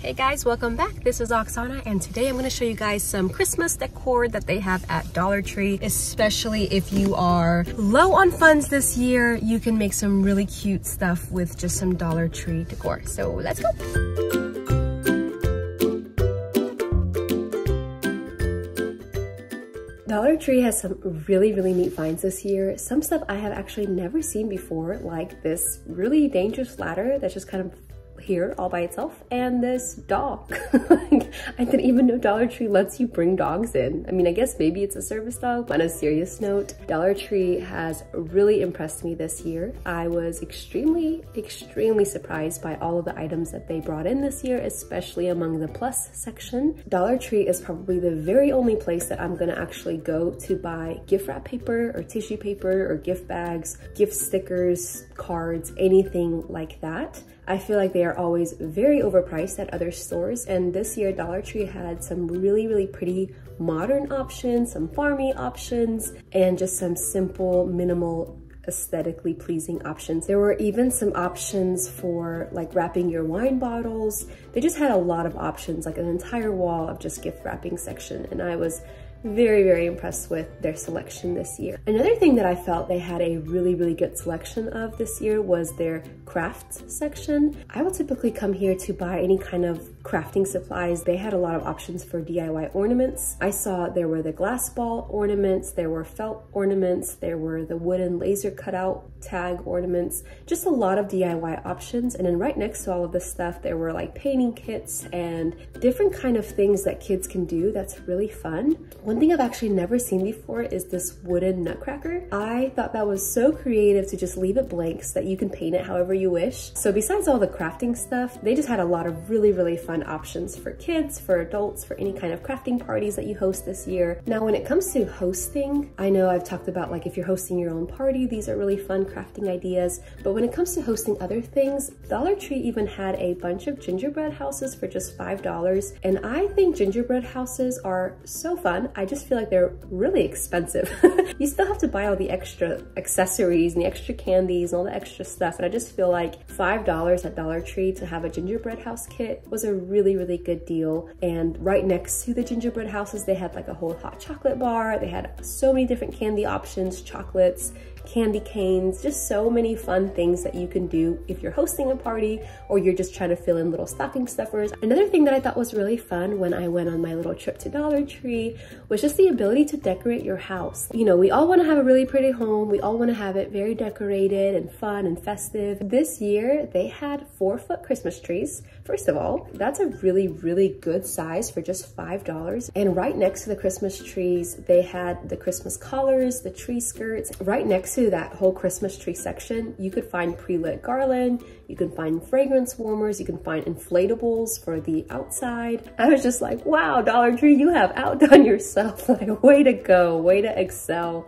Hey guys, welcome back. This is Oksana, and today I'm going to show you guys some Christmas decor that they have at Dollar Tree. Especially if you are low on funds this year, you can make some really cute stuff with just some Dollar Tree decor. So let's go. Dollar Tree has some really neat finds this year. Some stuff I have actually never seen before, like this really dangerous ladder that's just kind of here all by itself, and this dog. I didn't even know Dollar Tree lets you bring dogs in. I mean, I guess maybe it's a service dog, but on a serious note, Dollar Tree has really impressed me this year. I was extremely surprised by all of the items that they brought in this year, especially among the plus section. Dollar Tree is probably the very only place that I'm gonna actually go to buy gift wrap paper or tissue paper or gift bags, gift stickers, cards, anything like that. I feel like they are always very overpriced at other stores, and this year Dollar Tree had some really pretty modern options, some farmy options, and just some simple, minimal, aesthetically pleasing options. There were even some options for like wrapping your wine bottles. They just had a lot of options, like an entire wall of just gift wrapping section, and I was very impressed with their selection this year. Another thing that I felt they had a really good selection of this year was their craft section. I will typically come here to buy any kind of crafting supplies. They had a lot of options for DIY ornaments. I saw there were the glass ball ornaments, there were felt ornaments, there were the wooden laser cutout tag ornaments, just a lot of DIY options. And then right next to all of this stuff, there were like painting kits and different kind of things that kids can do that's really fun. One thing I've actually never seen before is this wooden nutcracker. I thought that was so creative to just leave it blank so that you can paint it however you wish. So besides all the crafting stuff, they just had a lot of really fun options for kids, for adults, for any kind of crafting parties that you host this year. Now, when it comes to hosting, I know I've talked about like if you're hosting your own party, these are really fun crafting ideas. But when it comes to hosting other things, Dollar Tree even had a bunch of gingerbread houses for just $5. And I think gingerbread houses are so fun. I just feel like they're really expensive. You still have to buy all the extra accessories and the extra candies and all the extra stuff. And I just feel like $5 at Dollar Tree to have a gingerbread house kit was a really good deal. And right next to the gingerbread houses, they had like a whole hot chocolate bar. They had so many different candy options, chocolates, candy canes, just so many fun things that you can do if you're hosting a party or you're just trying to fill in little stocking stuffers. Another thing that I thought was really fun when I went on my little trip to Dollar Tree was just the ability to decorate your house. You know, we all want to have a really pretty home. We all want to have it very decorated and fun and festive. This year, they had 4-foot Christmas trees. First of all, that's a really good size for just $5. And right next to the Christmas trees, they had the Christmas collars, the tree skirts. Right next to that whole Christmas tree section, you could find pre-lit garland, you can find fragrance warmers, you can find inflatables for the outside. I was just like, wow, Dollar Tree, you have outdone yourself. Like, way to go, way to excel.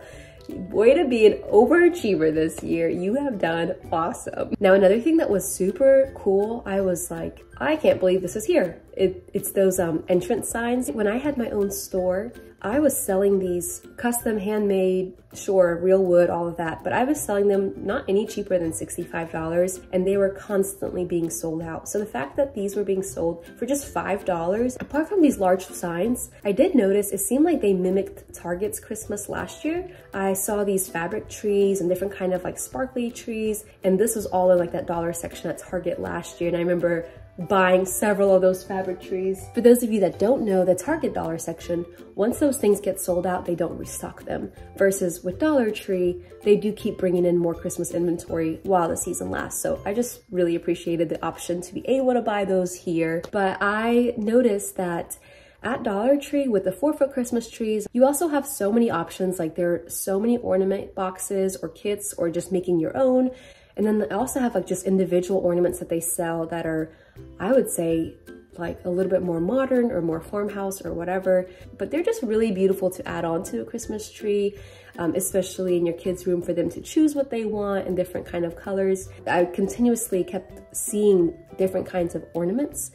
Way to be an overachiever this year. You have done awesome. Now, another thing that was super cool, I was like, I can't believe this is here. It's those entrance signs. When I had my own store, I was selling these custom handmade, sure, real wood, all of that, but I was selling them not any cheaper than $65, and they were constantly being sold out. So the fact that these were being sold for just $5, apart from these large signs, I did notice it seemed like they mimicked Target's Christmas last year. I saw these fabric trees and different kind of like sparkly trees, and this was all in like that dollar section at Target last year, and I remember buying several of those fabric trees. For those of you that don't know, the Target dollar section, once those things get sold out, they don't restock them. Versus with Dollar Tree, they do keep bringing in more Christmas inventory while the season lasts. So I just really appreciated the option to be able to buy those here. But I noticed that at Dollar Tree with the 4-foot Christmas trees, you also have so many options. Like there are so many ornament boxes or kits or just making your own. And then they also have like just individual ornaments that they sell that are, I would say, like a little bit more modern or more farmhouse or whatever, but they're just really beautiful to add on to a Christmas tree, especially in your kids' room for them to choose what they want in different kind of colors. I continuously kept seeing different kinds of ornaments,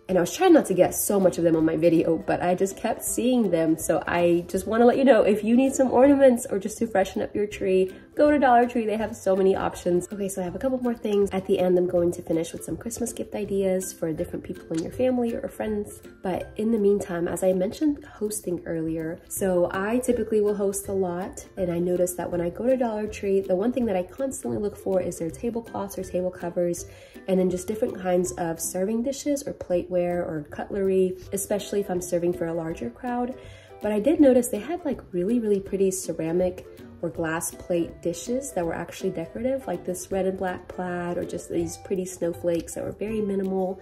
and I was trying not to get so much of them on my video, but I just kept seeing them. So I just want to let you know, if you need some ornaments or just to freshen up your tree, Go to Dollar Tree, they have so many options. Okay, so I have a couple more things. At the end, I'm going to finish with some Christmas gift ideas for different people in your family or friends. But in the meantime, as I mentioned hosting earlier, so I typically will host a lot, and I noticed that when I go to Dollar Tree, the one thing that I constantly look for is their tablecloths or table covers, and then just different kinds of serving dishes or plateware or cutlery, especially if I'm serving for a larger crowd. But I did notice they had like really pretty ceramic or glass plate dishes that were actually decorative, like this red and black plaid or just these pretty snowflakes that were very minimal.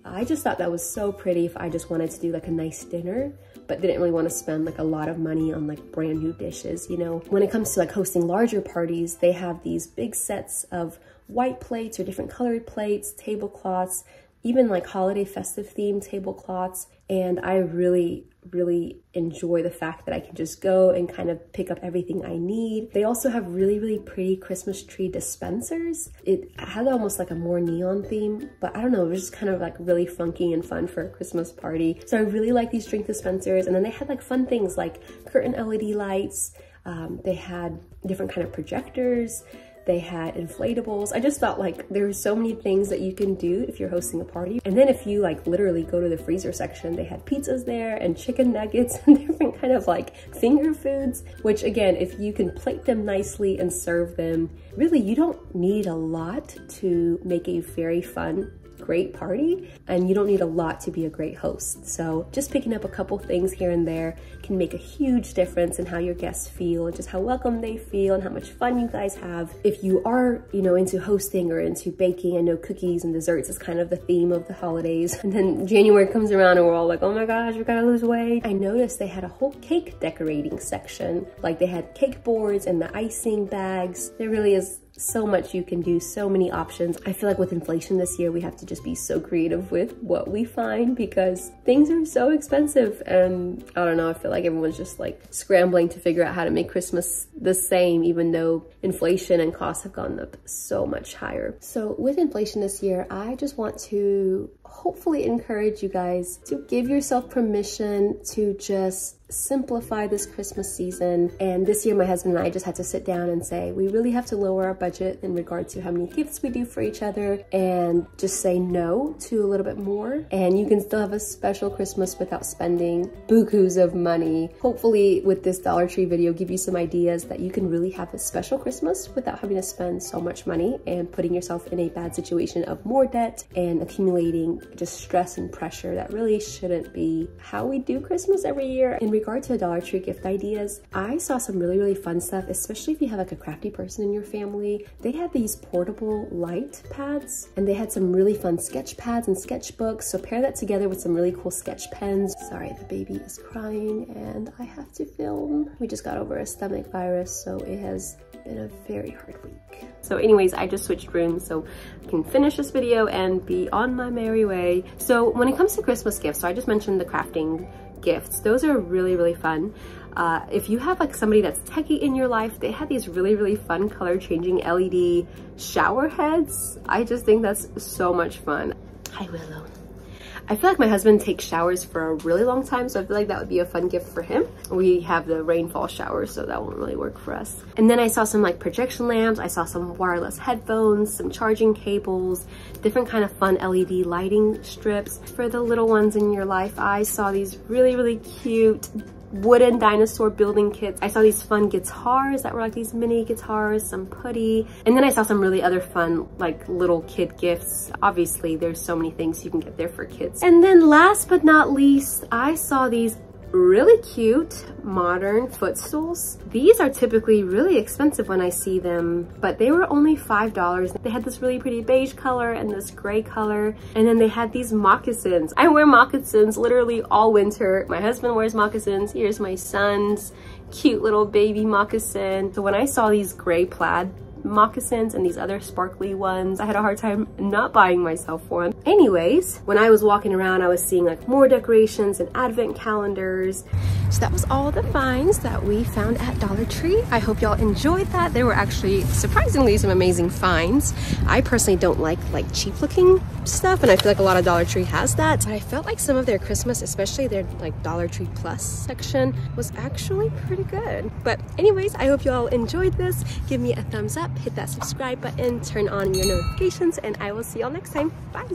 I just thought that was so pretty if I just wanted to do like a nice dinner, but didn't really want to spend like a lot of money on like brand new dishes, you know? When it comes to like hosting larger parties, they have these big sets of white plates or different colored plates, tablecloths, even like holiday festive themed tablecloths. And I really enjoy the fact that I can just go and kind of pick up everything I need. They also have really pretty Christmas tree dispensers. It had almost like a more neon theme, but I don't know, it was just kind of like really funky and fun for a Christmas party. So I really like these drink dispensers. And then they had like fun things like curtain LED lights. They had different kind of projectors. They had inflatables. I just thought like there were so many things that you can do if you're hosting a party. And then if you like literally go to the freezer section, they had pizzas there and chicken nuggets and different kind of like finger foods, which again, if you can plate them nicely and serve them, really you don't need a lot to make a very fun, great party, and you don't need a lot to be a great host. So just picking up a couple things here and there can make a huge difference in how your guests feel and just how welcome they feel and how much fun you guys have. If you are, you know, into hosting or into baking, I know cookies and desserts is kind of the theme of the holidays. And then January comes around and we're all like, oh my gosh, we gotta lose weight. I noticed they had a whole cake decorating section. Like they had cake boards and the icing bags. There really is so much you can do, so many options. I feel like with inflation this year, we have to just be so creative with what we find because things are so expensive. And I don't know, I feel like everyone's just like scrambling to figure out how to make Christmas the same, even though inflation and costs have gone up so much higher. So with inflation this year, I just want to hopefully encourage you guys to give yourself permission to just simplify this Christmas season. And this year my husband and I just had to sit down and say we really have to lower our budget in regard to how many gifts we do for each other and just say no to a little bit more, and you can still have a special Christmas without spending bukus of money. Hopefully with this Dollar Tree video give you some ideas that you can really have a special Christmas without having to spend so much money and putting yourself in a bad situation of more debt and accumulating just stress and pressure that really shouldn't be how we do Christmas every year. In regard to Dollar Tree gift ideas, I saw some really fun stuff, especially if you have like a crafty person in your family. They had these portable light pads and they had some really fun sketch pads and sketchbooks. So pair that together with some really cool sketch pens. Sorry, the baby is crying and I have to film. We just got over a stomach virus, so it has been a very hard week. So anyways, I just switched rooms so I can finish this video and be on my merry way. So when it comes to Christmas gifts, so I just mentioned the crafting gifts. Those are really fun. If you have like somebody that's techie in your life, they have these really fun color changing LED shower heads. I just think that's so much fun. Hi Willow. I feel like my husband takes showers for a really long time, so I feel like that would be a fun gift for him. We have the rainfall shower, so that won't really work for us. And then I saw some like projection lamps, I saw some wireless headphones, some charging cables, different kind of fun LED lighting strips. For the little ones in your life, I saw these really cute wooden dinosaur building kits. I saw these fun guitars that were like these mini guitars, some putty, and then I saw some really other fun like little kid gifts. Obviously there's so many things you can get there for kids. And then last but not least, I saw these really cute modern footstools. These are typically really expensive when I see them, but they were only $5. They had this really pretty beige color and this gray color, and then they had these moccasins. I wear moccasins literally all winter. My husband wears moccasins. Here's my son's cute little baby moccasin. So when I saw these gray plaid moccasins and these other sparkly ones, I had a hard time not buying myself one. Anyways, when I was walking around, I was seeing like more decorations and advent calendars. So that was all the finds that we found at Dollar Tree. I hope y'all enjoyed that. There were actually surprisingly some amazing finds. I personally don't like cheap looking stuff, and I feel like a lot of Dollar Tree has that. But I felt like some of their Christmas, especially their like Dollar Tree Plus section, was actually pretty good. But anyways, I hope y'all enjoyed this. Give me a thumbs up, hit that subscribe button, turn on your notifications, and I will see y'all next time. Bye.